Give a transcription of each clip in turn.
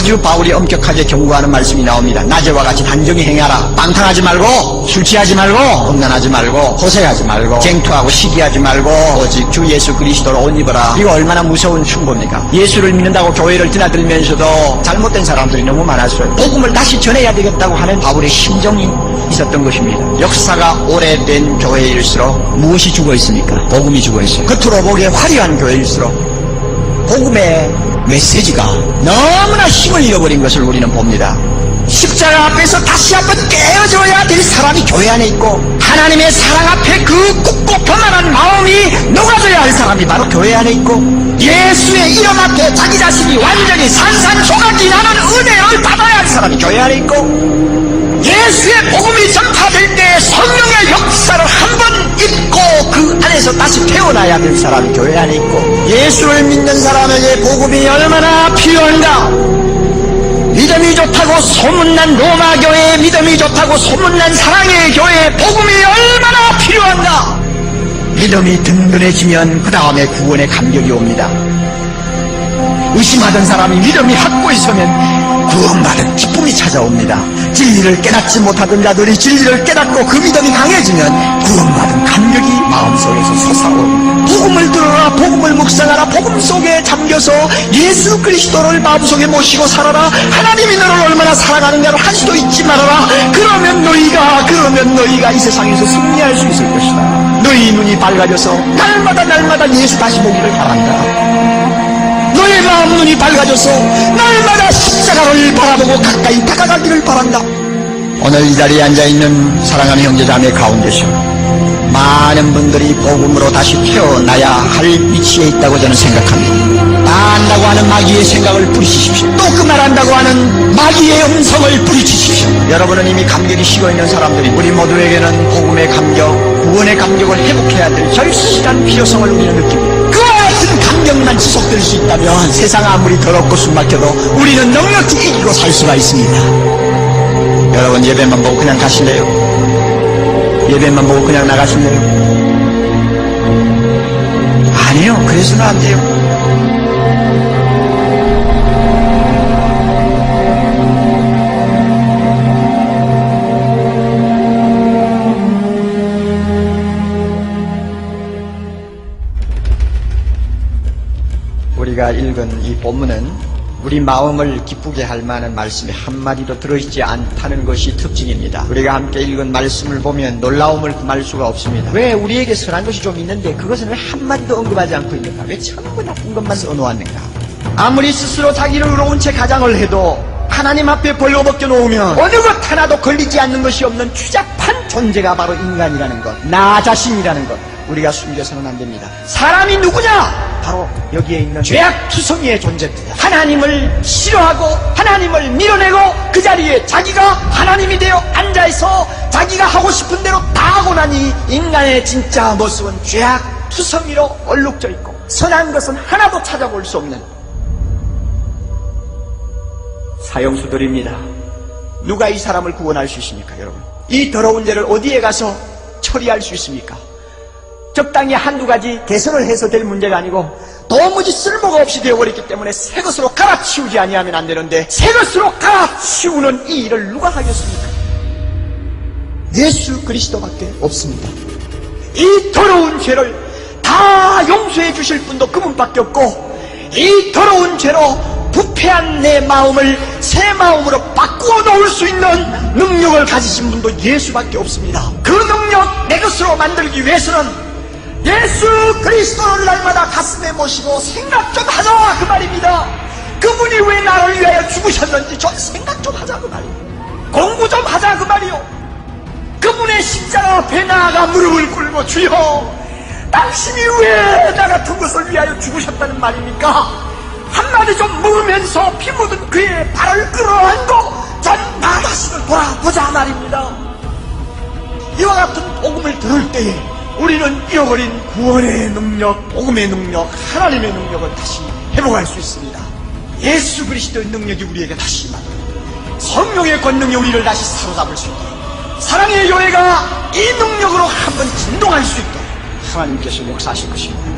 아주 바울이 엄격하게 경고하는 말씀이 나옵니다. 낮에와 같이 단정히 행하라. 방탕하지 말고, 술 취하지 말고, 음란하지 말고, 호색하지 말고, 쟁투하고 시기하지 말고, 오직 주 예수 그리스도로 옷 입어라. 이거 얼마나 무서운 충고입니까? 예수를 믿는다고 교회를 드나들면서도 잘못된 사람들이 너무 많았어요. 복음을 다시 전해야 되겠다고 하는 바울의 심정이 있었던 것입니다. 역사가 오래된 교회일수록 무엇이 죽어 있습니까? 복음이 죽어 있어요. 겉으로 보기에 화려한 교회일수록 복음의 메시지가 너무나 힘을 잃어버린 것을 우리는 봅니다. 십자가 앞에서 다시 한번 깨어져야 될 사람이 교회 안에 있고, 하나님의 사랑 앞에 그 굳고 편안한 마음이 녹아져야 할 사람이 바로 교회 안에 있고, 예수의 이름 앞에 자기 자신이 완전히 산산조각이 나는 은혜를 받아야 할 사람이 교회 안에 있고, 예수의 복음이 전파될 때 성령의 역사를 한번 입고 그 안에서 다시 태어나야 될 사람이 교회 안에 있고, 예수를 믿는 사람에게 복음이 얼마나 필요한가. 믿음이 좋다고 소문난 로마 교회, 믿음이 좋다고 소문난 사랑의 교회, 복음이 얼마나 필요한가. 믿음이 든든해지면 그 다음에 구원의 감격이 옵니다. 의심하던 사람이 믿음이 확고히 서면 구원받은 기쁨이 찾아옵니다. 진리를 깨닫지 못하던 자들이 진리를 깨닫고 그 믿음이 강해지면 구원받은 감격이 마음속에서 솟아옵니다. 복음을 들어라, 복음을 묵상하라, 복음 속에 잠겨서 예수 그리스도를 마음속에 모시고 살아라. 하나님이 너를 얼마나 사랑하는가를 한 수도 잊지 말아라. 그러면 너희가 이 세상에서 승리할 수 있을 것이다. 너희 눈이 밝아져서 날마다 예수 다시 보기를 바란다. 너의 마음 눈이 밝아져서 날마다 십자가를 바라보고 가까이 다가가기를 바란다. 오늘 이 자리에 앉아있는 사랑하는 형제자매 가운데서 많은 분들이 복음으로 다시 태어나야 할 위치에 있다고 저는 생각합니다. 다 안다고 하는 마귀의 생각을 뿌리치십시오. 또 그 말한다고 하는 마귀의 음성을 뿌리치십시오. 여러분은 이미 감격이 식어있는 사람들이, 우리 모두에게는 복음의 감격, 구원의 감격을 회복해야 될 절실한 필요성을 우리는 느낍니다. 그와 같은 감격만 지속될 수 있다면 세상 아무리 더럽고 숨막혀도 우리는 넉넉히 이기고 살 수가 있습니다. 여러분, 예배만 보고 그냥 가실래요? 예배만 보고 그냥 나가실래요? 아니요, 그래서는 안 돼요. 우리가 읽은 이 본문은 우리 마음을 기쁘게 할 만한 말씀이 한마디도 들어있지 않다는 것이 특징입니다. 우리가 함께 읽은 말씀을 보면 놀라움을 금할 수가 없습니다. 왜 우리에게 선한 것이 좀 있는데 그것은 왜 한마디도 언급하지 않고 있는가? 왜 전부 나쁜 것만 써놓았는가? 아무리 스스로 자기를 의로운 채 가장을 해도 하나님 앞에 벌거벗겨 놓으면 어느 것 하나도 걸리지 않는 것이 없는 추잡한 존재가 바로 인간이라는 것, 나 자신이라는 것, 우리가 숨겨서는 안 됩니다. 사람이 누구냐? 바로 여기에 있는 죄악투성이의 존재입니다. 하나님을 싫어하고 하나님을 밀어내고 그 자리에 자기가 하나님이 되어 앉아있어 자기가 하고 싶은 대로 다 하고 나니 인간의 진짜 모습은 죄악투성이로 얼룩져 있고 선한 것은 하나도 찾아볼 수 없는 사형수들입니다. 누가 이 사람을 구원할 수 있습니까, 여러분? 이 더러운 죄를 어디에 가서 처리할 수 있습니까? 적당히 한두 가지 개선을 해서 될 문제가 아니고 도무지 쓸모가 없이 되어버렸기 때문에 새 것으로 갈아치우지 아니하면 안 되는데, 새 것으로 갈아치우는 이 일을 누가 하겠습니까? 예수 그리스도밖에 없습니다. 이 더러운 죄를 다 용서해 주실 분도 그분밖에 없고, 이 더러운 죄로 부패한 내 마음을 새 마음으로 바꾸어 놓을 수 있는 능력을 가지신 분도 예수밖에 없습니다. 그 능력 내 것으로 만들기 위해서는 예수 그리스도를 날마다 가슴에 모시고 생각 좀 하자 그 말입니다. 그분이 왜 나를 위하여 죽으셨는지 좀 생각 좀 하자 그 말이에요. 공부 좀 하자 그 말이요. 그분의 십자가 앞에 나아가 무릎을 꿇고, 주여 당신이 왜 나 같은 것을 위하여 죽으셨다는 말입니까? 한마디 좀 물으면서 피 묻은 그의 발을 끌어안고 전 나 자신을 돌아보자 말입니다. 이와 같은 복음을 들을 때에 우리는 잃어버린 구원의 능력, 복음의 능력, 하나님의 능력을 다시 회복할 수 있습니다. 예수 그리스도의 능력이 우리에게 다시 임합니다. 성령의 권능이 우리를 다시 사로잡을 수 있도록, 사랑의 교회가 이 능력으로 한번 진동할 수 있도록 하나님께서 역사하실 것입니다.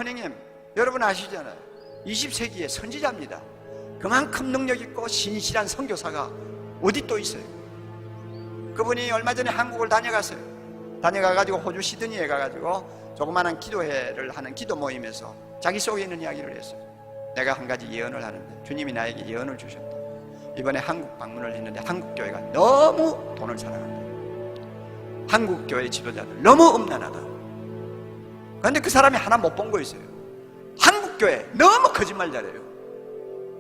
커닝햄 여러분 아시잖아요. 20세기의 선지자입니다. 그만큼 능력 있고 신실한 선교사가 어디 또 있어요? 그분이 얼마 전에 한국을 다녀갔어요. 다녀가가지고 호주 시드니에 가가지고 조그마한 기도회를 하는 기도 모임에서 자기 속에 있는 이야기를 했어요. 내가 한 가지 예언을 하는데 주님이 나에게 예언을 주셨다. 이번에 한국 방문을 했는데 한국 교회가 너무 돈을 사랑한다. 한국 교회 지도자들 너무 음란하다. 그런데 그 사람이 하나 못 본 거 있어요. 한국 교회 너무 거짓말 잘해요.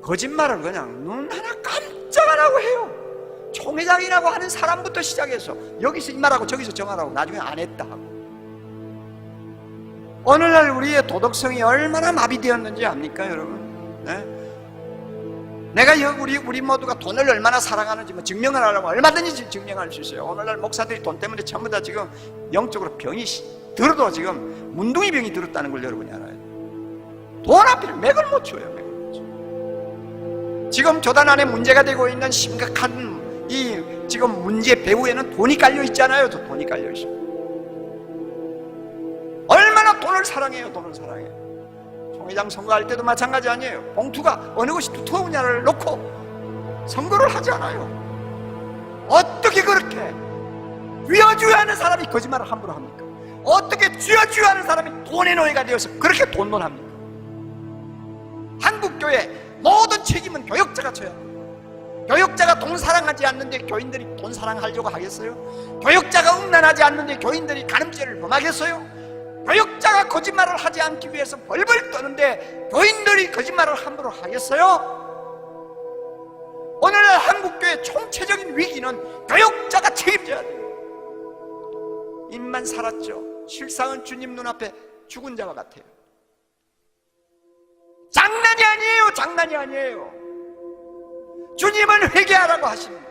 거짓말을 그냥 눈 하나 깜짝 안 하고 해요. 총회장이라고 하는 사람부터 시작해서 여기서 이 말하고 저기서 저 말하고 나중에 안 했다 하고. 오늘날 우리의 도덕성이 얼마나 마비되었는지 압니까 여러분? 네? 내가 우리 모두가 돈을 얼마나 사랑하는지 증명을 하려고 얼마든지 증명할 수 있어요. 오늘날 목사들이 돈 때문에 전부 다 지금 영적으로 병이 들어도 지금 문둥이 병이 들었다는 걸 여러분이 알아요. 돈 앞에를 맥을 못 쳐요. 맥을 못 쳐. 지금 교단 안에 문제가 되고 있는 심각한 이 지금 문제 배후에는 돈이 깔려 있잖아요. 돈이 깔려 있어요. 얼마나 돈을 사랑해요. 돈을 사랑해요. 총회장 선거할 때도 마찬가지 아니에요. 봉투가 어느 것이 두터우냐를 놓고 선거를 하지 않아요. 어떻게 그렇게 주여주여 하는 사람이 거짓말을 함부로 합니까? 어떻게 주여주여 하는 사람이 돈의 노예가 되어서 그렇게 돈론합니까? 한국교회 모든 책임은 교역자가 져야 합니다. 교역자가 돈 사랑하지 않는데 교인들이 돈 사랑하려고 하겠어요? 교역자가 음란하지 않는데 교인들이 간음죄를 범하겠어요? 교역자가 거짓말을 하지 않기 위해서 벌벌 떠는데 교인들이 거짓말을 함부로 하겠어요? 오늘날 한국교회 총체적인 위기는 교역자가 책임져야 돼요. 입만 살았죠. 실상은 주님 눈앞에 죽은 자와 같아요. 장난이 아니에요. 장난이 아니에요. 주님은 회개하라고 하시는데,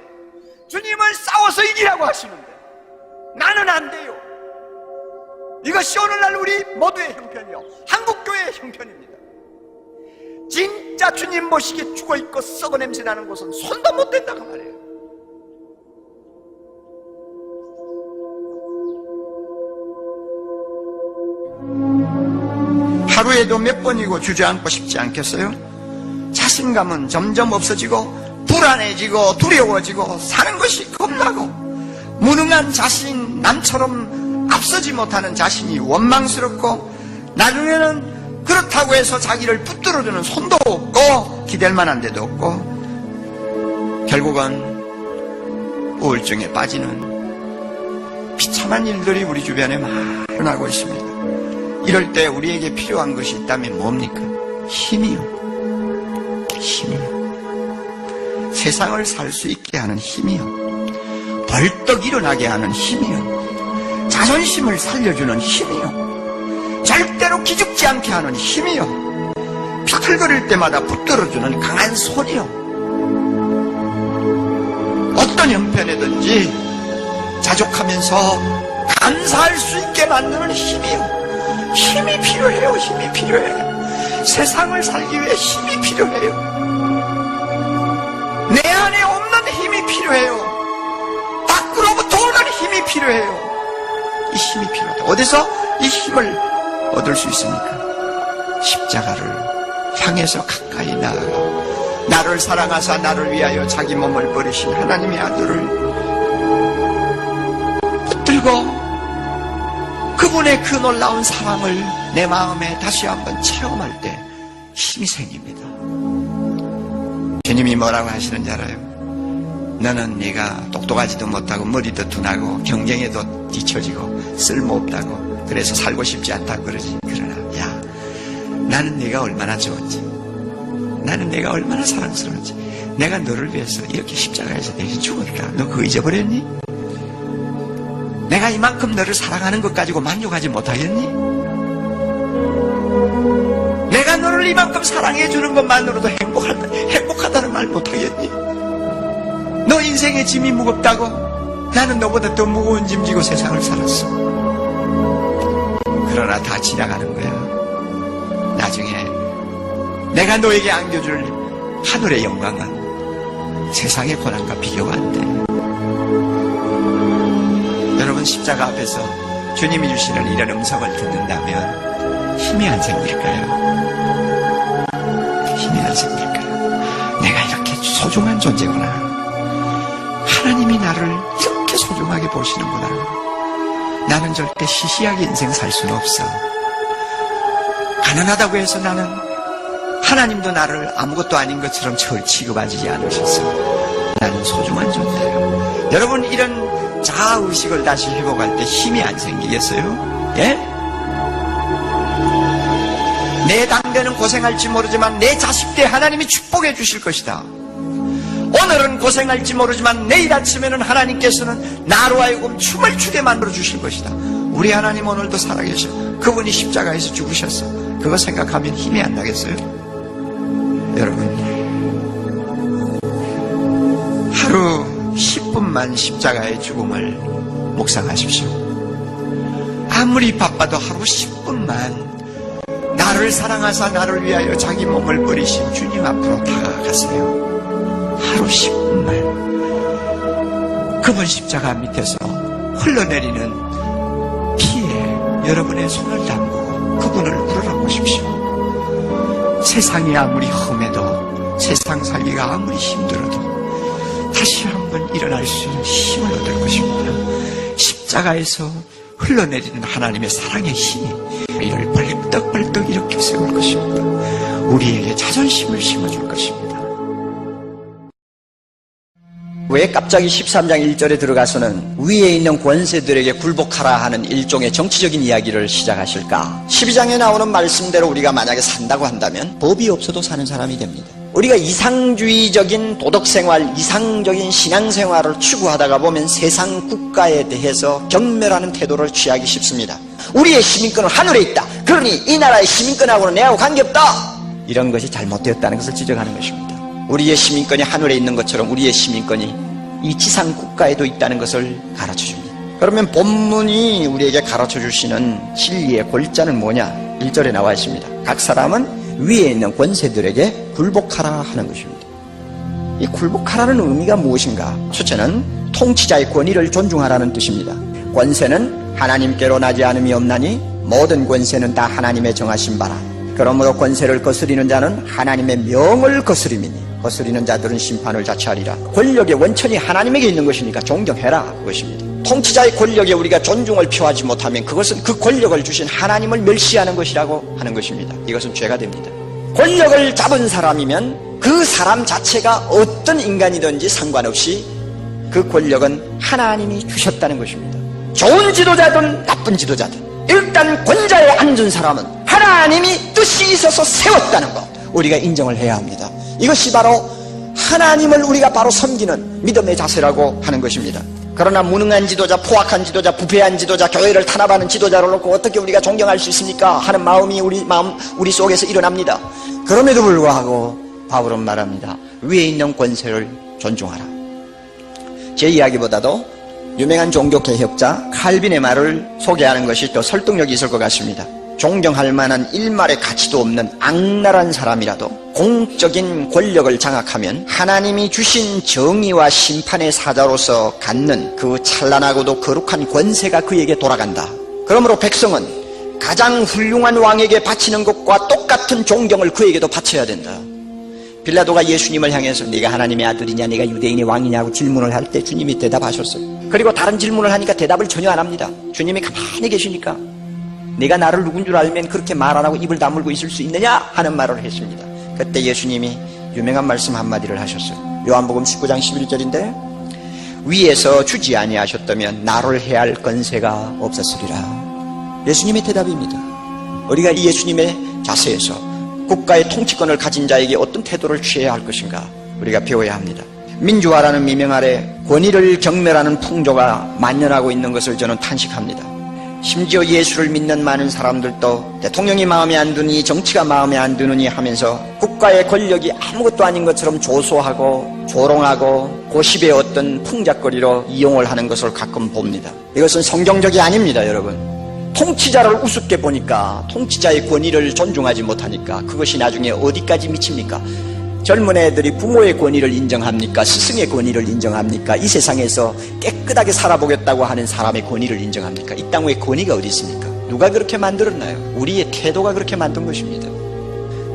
주님은 싸워서 이기라고 하시는데 나는 안 돼요. 이것이 오늘날 우리 모두의 형편이요, 한국교회의 형편입니다. 진짜 주님 모시기에 죽어있고 썩어 냄새나는 곳은 손도 못 댄다 그 말이에요. 하루에도 몇 번이고 주저앉고 싶지 않겠어요? 자신감은 점점 없어지고 불안해지고 두려워지고 사는 것이 겁나고 무능한 자신, 남처럼 앞서지 못하는 자신이 원망스럽고 나중에는 그렇다고 해서 자기를 붙들어주는 손도 없고 기댈 만한 데도 없고 결국은 우울증에 빠지는 비참한 일들이 우리 주변에 많이 일어나고 있습니다. 이럴 때 우리에게 필요한 것이 있다면 뭡니까? 힘이요. 힘이요. 세상을 살 수 있게 하는 힘이요. 벌떡 일어나게 하는 힘이요. 자존심을 살려주는 힘이요. 절대로 기죽지 않게 하는 힘이요. 비틀거릴 때마다 붙들어주는 강한 손이요. 어떤 형편이든지 자족하면서 감사할 수 있게 만드는 힘이요. 힘이 필요해요. 힘이 필요해요. 세상을 살기 위해 힘이 필요해요. 내 안에 없는 힘이 필요해요. 밖으로부터 오는 힘이 필요해요. 이 힘이 필요하다. 어디서 이 힘을 얻을 수 있습니까? 십자가를 향해서 가까이 나아가 나를 사랑하사 나를 위하여 자기 몸을 버리신 하나님의 아들을 붙들고 그분의 그 놀라운 사랑을 내 마음에 다시 한번 체험할 때 힘이 생깁니다. 주님이 뭐라고 하시는지 알아요? 너는 네가 똑똑하지도 못하고 머리도 둔하고 경쟁에도 뒤처지고 쓸모없다고 그래서 살고 싶지 않다고 그러지. 그러나 야, 나는 네가 얼마나 좋은지, 나는 내가 얼마나 사랑스러운지, 내가 너를 위해서 이렇게 십자가에서 대신 죽었다. 너 그거 잊어버렸니? 내가 이만큼 너를 사랑하는 것 가지고 만족하지 못하겠니? 내가 너를 이만큼 사랑해 주는 것만으로도 행복하다는 말 못하겠니? 너 인생의 짐이 무겁다고 나는 너보다 더 무거운 짐 지고 세상을 살았어. 그러나 다 지나가는 거야. 나중에 내가 너에게 안겨줄 하늘의 영광은 세상의 고난과 비교가 안 돼. 여러분 십자가 앞에서 주님이 주시는 이런 음성을 듣는다면 힘이 안 생길까요? 힘이 안 생길까요? 내가 이렇게 소중한 존재구나. 하나님이 나를 이렇게 소중하게 보시는구나. 나는 절대 시시하게 인생 살 수는 없어. 가난하다고 해서 나는 하나님도 나를 아무것도 아닌 것처럼 취급하지 않으셨어. 나는 소중한 존재예요. 여러분, 이런 자아의식을 다시 회복할 때 힘이 안 생기겠어요? 예? 내 당대는 고생할지 모르지만 내 자식 때 하나님이 축복해 주실 것이다. 오늘은 고생할지 모르지만 내일 아침에는 하나님께서는 나로 하여금 춤을 추게 만들어 주실 것이다. 우리 하나님 오늘도 살아계셔. 그분이 십자가에서 죽으셨어. 그거 생각하면 힘이 안 나겠어요? 여러분, 하루 10분만 십자가의 죽음을 묵상하십시오. 아무리 바빠도 하루 10분만 나를 사랑하사 나를 위하여 자기 몸을 버리신 주님 앞으로 다가가세요. 하루 10분만 그분 십자가 밑에서 흘러내리는 피에 여러분의 손을 담고 그분을 우러러보십시오. 세상이 아무리 험해도 세상 살기가 아무리 힘들어도 다시 한번 일어날 수 있는 힘을 얻을 것입니다. 십자가에서 흘러내리는 하나님의 사랑의 힘이 이를 벌떡벌떡 일으켜 세울 것입니다. 우리에게 자존심을 심어줄 것입니다. 왜 갑자기 13장 1절에 들어가서는 위에 있는 권세들에게 굴복하라 하는 일종의 정치적인 이야기를 시작하실까? 12장에 나오는 말씀대로 우리가 만약에 산다고 한다면 법이 없어도 사는 사람이 됩니다. 우리가 이상주의적인 도덕생활, 이상적인 신앙생활을 추구하다가 보면 세상 국가에 대해서 경멸하는 태도를 취하기 쉽습니다. 우리의 시민권은 하늘에 있다. 그러니 이 나라의 시민권하고는 내하고 관계없다. 이런 것이 잘못되었다는 것을 지적하는 것입니다. 우리의 시민권이 하늘에 있는 것처럼 우리의 시민권이 이 지상 국가에도 있다는 것을 가르쳐줍니다. 그러면 본문이 우리에게 가르쳐주시는 진리의 골자는 뭐냐? 1절에 나와 있습니다. 각 사람은 위에 있는 권세들에게 굴복하라 하는 것입니다. 이 굴복하라는 의미가 무엇인가? 첫째는 통치자의 권위를 존중하라는 뜻입니다. 권세는 하나님께로 나지 않음이 없나니 모든 권세는 다 하나님의 정하신 바라. 그러므로 권세를 거스리는 자는 하나님의 명을 거스림이니 거스리는 자들은 심판을 자처하리라. 권력의 원천이 하나님에게 있는 것이니까 존경해라 그것입니다. 통치자의 권력에 우리가 존중을 표하지 못하면 그것은 그 권력을 주신 하나님을 멸시하는 것이라고 하는 것입니다. 이것은 죄가 됩니다. 권력을 잡은 사람이면 그 사람 자체가 어떤 인간이든지 상관없이 그 권력은 하나님이 주셨다는 것입니다. 좋은 지도자든 나쁜 지도자든 일단 권자에 앉은 사람은 하나님이 뜻이 있어서 세웠다는 것 우리가 인정을 해야 합니다. 이것이 바로 하나님을 우리가 바로 섬기는 믿음의 자세라고 하는 것입니다. 그러나 무능한 지도자, 포악한 지도자, 부패한 지도자, 교회를 탄압하는 지도자를 놓고 어떻게 우리가 존경할 수 있습니까? 하는 마음이 우리 속에서 일어납니다. 그럼에도 불구하고 바울은 말합니다. 위에 있는 권세를 존중하라. 제 이야기보다도 유명한 종교개혁자 칼빈의 말을 소개하는 것이 더 설득력이 있을 것 같습니다. 존경할 만한 일말의 가치도 없는 악랄한 사람이라도 공적인 권력을 장악하면 하나님이 주신 정의와 심판의 사자로서 갖는 그 찬란하고도 거룩한 권세가 그에게 돌아간다. 그러므로 백성은 가장 훌륭한 왕에게 바치는 것과 똑같은 존경을 그에게도 바쳐야 된다. 빌라도가 예수님을 향해서 네가 하나님의 아들이냐 네가 유대인의 왕이냐고 질문을 할 때 주님이 대답하셨어요. 그리고 다른 질문을 하니까 대답을 전혀 안 합니다. 주님이 가만히 계시니까 네가 나를 누군 줄 알면 그렇게 말 안 하고 입을 다물고 있을 수 있느냐 하는 말을 했습니다. 그때 예수님이 유명한 말씀 한마디를 하셨어요. 요한복음 19장 11절인데 위에서 주지 아니하셨다면 나를 해할 권세가 없었으리라. 예수님의 대답입니다. 우리가 이 예수님의 자세에서 국가의 통치권을 가진 자에게 어떤 태도를 취해야 할 것인가 우리가 배워야 합니다. 민주화라는 미명 아래 권위를 경멸하는 풍조가 만연하고 있는 것을 저는 탄식합니다. 심지어 예수를 믿는 많은 사람들도 대통령이 마음에 안 드니 정치가 마음에 안 드느니 하면서 국가의 권력이 아무것도 아닌 것처럼 조소하고 조롱하고 고십의 어떤 풍작거리로 이용을 하는 것을 가끔 봅니다. 이것은 성경적이 아닙니다. 여러분, 통치자를 우습게 보니까 통치자의 권위를 존중하지 못하니까 그것이 나중에 어디까지 미칩니까? 젊은 애들이 부모의 권위를 인정합니까? 스승의 권위를 인정합니까? 이 세상에서 깨끗하게 살아보겠다고 하는 사람의 권위를 인정합니까? 이 땅에 권위가 어디 있습니까? 누가 그렇게 만들었나요? 우리의 태도가 그렇게 만든 것입니다.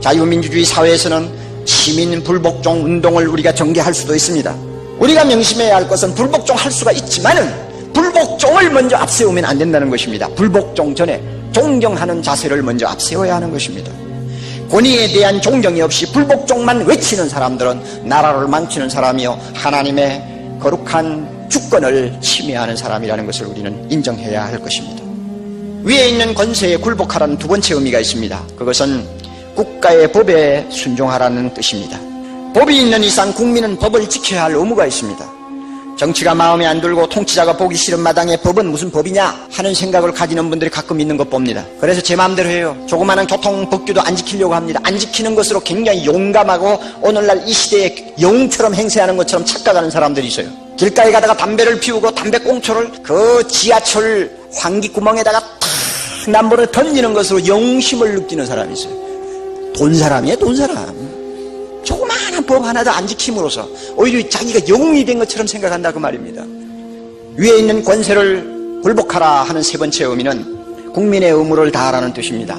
자유민주주의 사회에서는 시민 불복종 운동을 우리가 전개할 수도 있습니다. 우리가 명심해야 할 것은 불복종 할 수가 있지만은 불복종을 먼저 앞세우면 안 된다는 것입니다. 불복종 전에 존경하는 자세를 먼저 앞세워야 하는 것입니다. 권위에 대한 존경이 없이 불복종만 외치는 사람들은 나라를 망치는 사람이요 하나님의 거룩한 주권을 침해하는 사람이라는 것을 우리는 인정해야 할 것입니다. 위에 있는 권세에 굴복하라는 두 번째 의미가 있습니다. 그것은 국가의 법에 순종하라는 뜻입니다. 법이 있는 이상 국민은 법을 지켜야 할 의무가 있습니다. 정치가 마음에 안 들고 통치자가 보기 싫은 마당에 법은 무슨 법이냐 하는 생각을 가지는 분들이 가끔 있는 것 봅니다. 그래서 제 마음대로 해요. 조그마한 교통법규도 안 지키려고 합니다. 안 지키는 것으로 굉장히 용감하고 오늘날 이 시대에 영웅처럼 행세하는 것처럼 착각하는 사람들이 있어요. 길가에 가다가 담배를 피우고 담배꽁초를 그 지하철 환기구멍에다가 탁 남보를 던지는 것으로 영웅심을 느끼는 사람이 있어요. 돈 사람이에요, 돈 사람. 조그마한 법 하나도 안 지킴으로써 오히려 자기가 영웅이 된 것처럼 생각한다 그 말입니다. 위에 있는 권세를 굴복하라 하는 세 번째 의미는 국민의 의무를 다하라는 뜻입니다.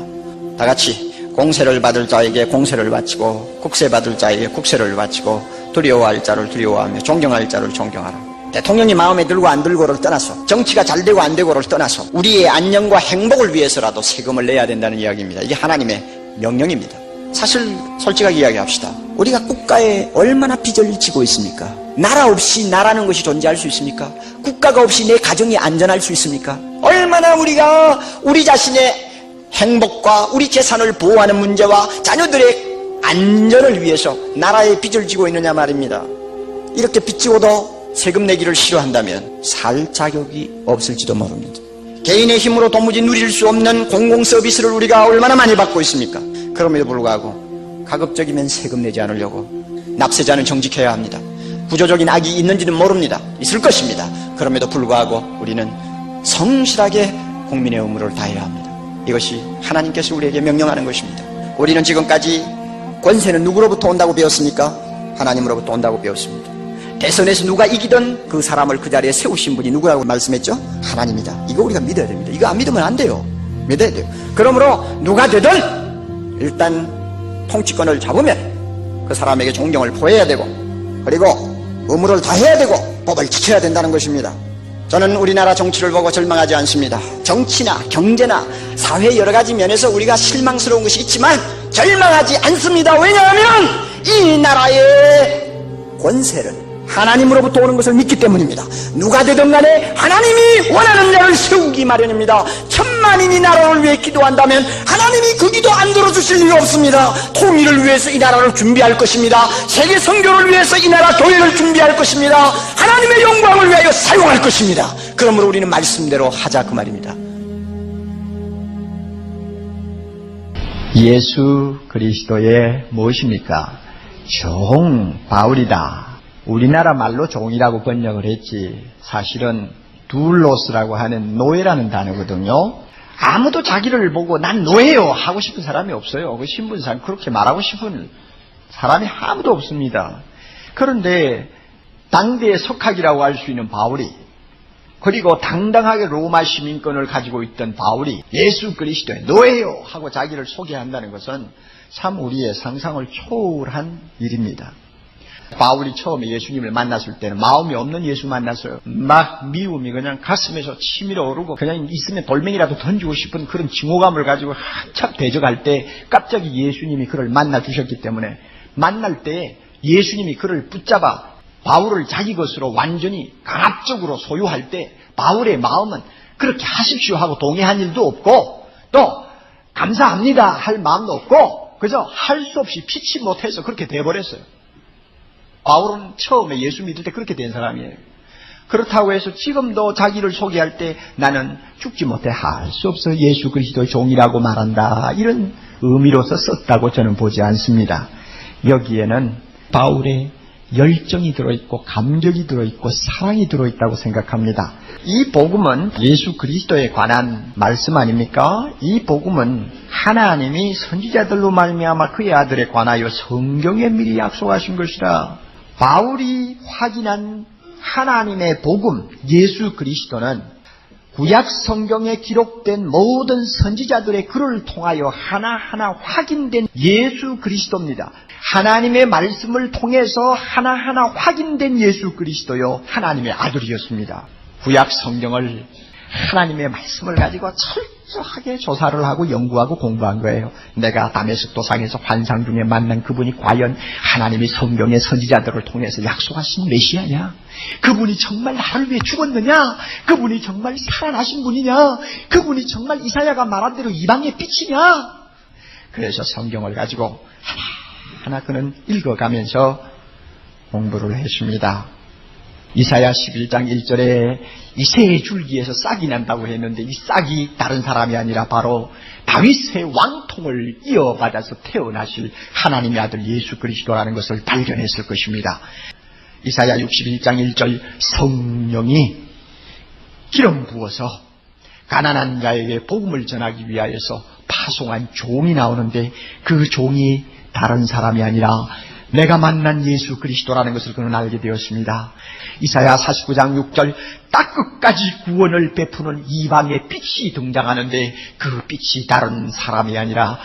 다 같이 공세를 받을 자에게 공세를 바치고 국세 받을 자에게 국세를 바치고 두려워할 자를 두려워하며 존경할 자를 존경하라. 대통령이 마음에 들고 안 들고를 떠나서 정치가 잘 되고 안 되고를 떠나서 우리의 안녕과 행복을 위해서라도 세금을 내야 된다는 이야기입니다. 이게 하나님의 명령입니다. 사실 솔직하게 이야기합시다. 우리가 국가에 얼마나 빚을 지고 있습니까? 나라 없이 나라는 것이 존재할 수 있습니까? 국가가 없이 내 가정이 안전할 수 있습니까? 얼마나 우리가 우리 자신의 행복과 우리 재산을 보호하는 문제와 자녀들의 안전을 위해서 나라에 빚을 지고 있느냐 말입니다. 이렇게 빚 지고도 세금 내기를 싫어한다면 살 자격이 없을지도 모릅니다. 개인의 힘으로 도무지 누릴 수 없는 공공 서비스를 우리가 얼마나 많이 받고 있습니까? 그럼에도 불구하고 가급적이면 세금 내지 않으려고 납세자는 정직해야 합니다. 구조적인 악이 있는지는 모릅니다. 있을 것입니다. 그럼에도 불구하고 우리는 성실하게 국민의 의무를 다해야 합니다. 이것이 하나님께서 우리에게 명령하는 것입니다. 우리는 지금까지 권세는 누구로부터 온다고 배웠습니까? 하나님으로부터 온다고 배웠습니다. 대선에서 누가 이기던 그 사람을 그 자리에 세우신 분이 누구라고 말씀했죠? 하나님이다. 이거 우리가 믿어야 됩니다. 이거 안 믿으면 안 돼요. 믿어야 돼요. 그러므로 누가 되든 일단 통치권을 잡으면 그 사람에게 존경을 보여야 되고 그리고 의무를 다해야 되고 법을 지켜야 된다는 것입니다. 저는 우리나라 정치를 보고 절망하지 않습니다. 정치나 경제나 사회 여러 가지 면에서 우리가 실망스러운 것이 있지만 절망하지 않습니다. 왜냐하면 이 나라의 권세는 하나님으로부터 오는 것을 믿기 때문입니다. 누가 되든 간에 하나님이 원하는 자를 세우기 마련입니다. 천만인이 나라를 위해 기도한다면 하나님이 그 기도 안 들어주실 이유 없습니다. 통일을 위해서 이 나라를 준비할 것입니다. 세계 선교를 위해서 이 나라 교회를 준비할 것입니다. 하나님의 영광을 위하여 사용할 것입니다. 그러므로 우리는 말씀대로 하자 그 말입니다. 예수 그리스도의 무엇입니까? 종 바울이다. 우리나라 말로 종이라고 번역을 했지 사실은 둘로스라고 하는 노예라는 단어거든요. 아무도 자기를 보고 난 노예요 하고 싶은 사람이 없어요. 그 신분상 그렇게 말하고 싶은 사람이 아무도 없습니다. 그런데 당대의 석학이라고 할 수 있는 바울이 그리고 당당하게 로마 시민권을 가지고 있던 바울이 예수 그리스도의 노예요 하고 자기를 소개한다는 것은 참 우리의 상상을 초월한 일입니다. 바울이 처음에 예수님을 만났을 때는 마음이 없는 예수 만났어요. 막 미움이 그냥 가슴에서 치밀어 오르고 그냥 있으면 돌멩이라도 던지고 싶은 그런 징호감을 가지고 한참 대적할 때 갑자기 예수님이 그를 만나 주셨기 때문에 만날 때 예수님이 그를 붙잡아 바울을 자기 것으로 완전히 강압적으로 소유할 때 바울의 마음은 그렇게 하십시오 하고 동의한 일도 없고 또 감사합니다 할 마음도 없고 그저 할 수 없이 피치 못해서 그렇게 돼버렸어요. 바울은 처음에 예수 믿을 때 그렇게 된 사람이에요. 그렇다고 해서 지금도 자기를 소개할 때 나는 죽지 못해 할 수 없어 예수 그리스도의 종이라고 말한다 이런 의미로서 썼다고 저는 보지 않습니다. 여기에는 바울의 열정이 들어있고 감격이 들어있고 사랑이 들어있다고 생각합니다. 이 복음은 예수 그리스도에 관한 말씀 아닙니까? 이 복음은 하나님이 선지자들로 말미암아 그의 아들에 관하여 성경에 미리 약속하신 것이라. 바울이 확인한 하나님의 복음 예수 그리스도는 구약 성경에 기록된 모든 선지자들의 글을 통하여 하나하나 확인된 예수 그리스도입니다. 하나님의 말씀을 통해서 하나하나 확인된 예수 그리스도요, 하나님의 아들이었습니다. 구약 성경을 하나님의 말씀을 가지고 철저하게 조사를 하고 연구하고 공부한 거예요. 내가 다메섹 도상에서 환상 중에 만난 그분이 과연 하나님이 성경의 선지자들을 통해서 약속하신 메시아냐? 그분이 정말 나를 위해 죽었느냐? 그분이 정말 살아나신 분이냐? 그분이 정말 이사야가 말한 대로 이방의 빛이냐? 그래서 성경을 가지고 하나하나 그는 읽어가면서 공부를 했습니다. 이사야 11장 1절에 이 새 줄기에서 싹이 난다고 했는데 이 싹이 다른 사람이 아니라 바로 다윗의 왕통을 이어받아서 태어나실 하나님의 아들 예수 그리스도라는 것을 발견했을 것입니다. 이사야 61장 1절 성령이 기름 부어서 가난한 자에게 복음을 전하기 위하여서 파송한 종이 나오는데 그 종이 다른 사람이 아니라 내가 만난 예수 그리스도라는 것을 그는 알게 되었습니다. 이사야 49장 6절 딱 끝까지 구원을 베푸는 이방의 빛이 등장하는데 그 빛이 다른 사람이 아니라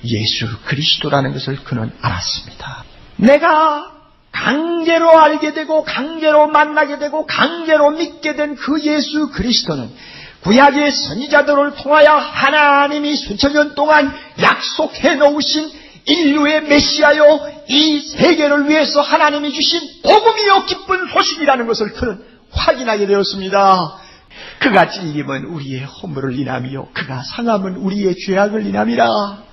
예수 그리스도라는 것을 그는 알았습니다. 내가 강제로 알게 되고 강제로 만나게 되고 강제로 믿게 된 그 예수 그리스도는 구약의 선지자들을 통하여 하나님이 수천 년 동안 약속해 놓으신 인류의 메시아요, 이 세계를 위해서 하나님이 주신 복음이요 기쁜 소식이라는 것을 그는 확인하게 되었습니다. 그가 찔림은 우리의 허물을 인함이요 그가 상함은 우리의 죄악을 인함이라.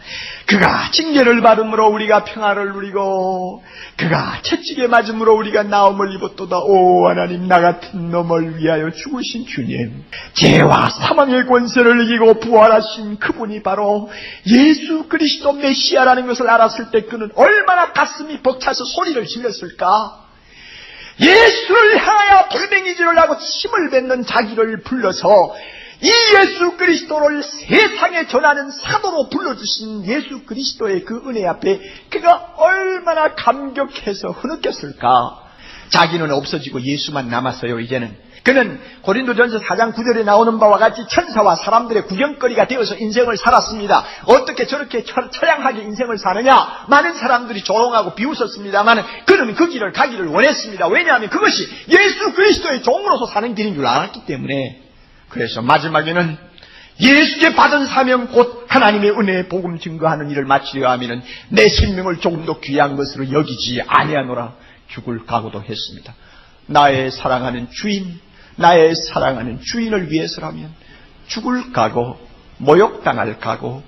그가 징계를 받음으로 우리가 평화를 누리고 그가 채찍에 맞음으로 우리가 나음을 입었도다. 오 하나님, 나 같은 놈을 위하여 죽으신 주님, 죄와 사망의 권세를 이기고 부활하신 그분이 바로 예수 그리스도 메시아라는 것을 알았을 때 그는 얼마나 가슴이 벅차서 소리를 질렀을까. 예수를 향하여 돌멩이질을 하고 침을 뱉는 자기를 불러서 이 예수 그리스도를 세상에 전하는 사도로 불러주신 예수 그리스도의 그 은혜 앞에 그가 얼마나 감격해서 흐느꼈을까. 자기는 없어지고 예수만 남았어요. 이제는 그는 고린도전서 4장 9절에 나오는 바와 같이 천사와 사람들의 구경거리가 되어서 인생을 살았습니다. 어떻게 저렇게 처량하게 인생을 사느냐. 많은 사람들이 조롱하고 비웃었습니다만 그는 그 길을 가기를 원했습니다. 왜냐하면 그것이 예수 그리스도의 종으로서 사는 길인 줄 알았기 때문에. 그래서 마지막에는 예수께 받은 사명 곧 하나님의 은혜의 복음 증거하는 일을 마치려 하면은 내 생명을 조금 더 귀한 것으로 여기지 아니하노라 죽을 각오도 했습니다. 나의 사랑하는 주인, 나의 사랑하는 주인을 위해서라면 죽을 각오, 모욕당할 각오,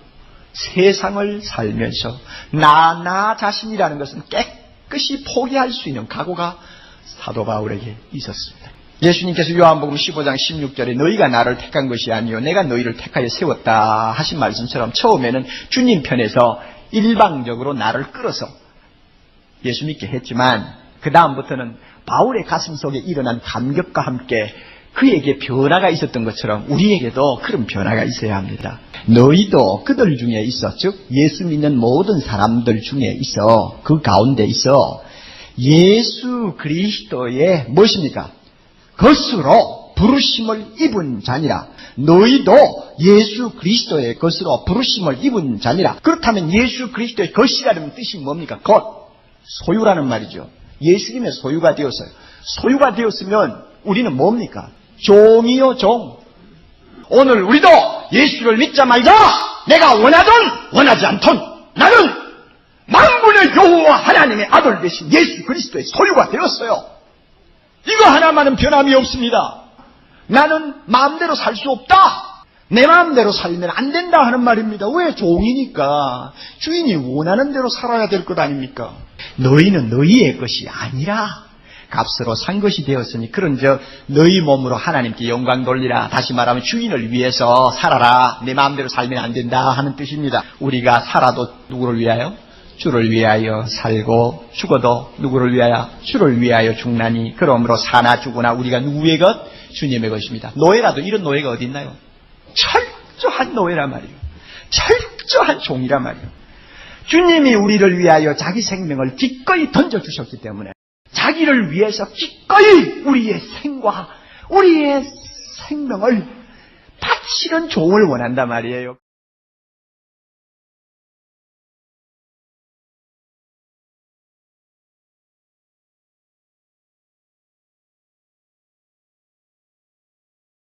세상을 살면서 나 자신이라는 것은 깨끗이 포기할 수 있는 각오가 사도 바울에게 있었습니다. 예수님께서 요한복음 15장 16절에 너희가 나를 택한 것이 아니요 내가 너희를 택하여 세웠다 하신 말씀처럼 처음에는 주님 편에서 일방적으로 나를 끌어서 예수 믿게 했지만 그 다음부터는 바울의 가슴 속에 일어난 감격과 함께 그에게 변화가 있었던 것처럼 우리에게도 그런 변화가 있어야 합니다. 너희도 그들 중에 있어, 즉 예수 믿는 모든 사람들 중에 있어, 그 가운데 있어 예수 그리스도의 무엇입니까? 것으로 부르심을 입은 자니라. 너희도 예수 그리스도의 것으로 부르심을 입은 자니라. 그렇다면 예수 그리스도의 것이라는 뜻이 뭡니까? 것, 소유라는 말이죠. 예수님의 소유가 되었어요. 소유가 되었으면 우리는 뭡니까? 종이요, 종. 오늘 우리도 예수를 믿자 말자 내가 원하든 원하지 않든 나는 만군의 여호와 하나님의 아들 되신 예수 그리스도의 소유가 되었어요. 이거 하나만은 변함이 없습니다. 나는 마음대로 살 수 없다. 내 마음대로 살면 안 된다 하는 말입니다. 왜? 종이니까 주인이 원하는 대로 살아야 될 것 아닙니까? 너희는 너희의 것이 아니라 값으로 산 것이 되었으니 그런 너희 몸으로 하나님께 영광 돌리라. 다시 말하면 주인을 위해서 살아라. 내 마음대로 살면 안 된다 하는 뜻입니다. 우리가 살아도 누구를 위하여? 주를 위하여 살고 죽어도 누구를 위하여? 주를 위하여 죽나니 그러므로 사나 죽으나 우리가 누구의 것? 주님의 것입니다. 노예라도 이런 노예가 어디 있나요? 철저한 노예란 말이에요. 철저한 종이란 말이에요. 주님이 우리를 위하여 자기 생명을 기꺼이 던져주셨기 때문에 자기를 위해서 기꺼이 우리의 생과 우리의 생명을 사실은 종을 원한단 말이에요.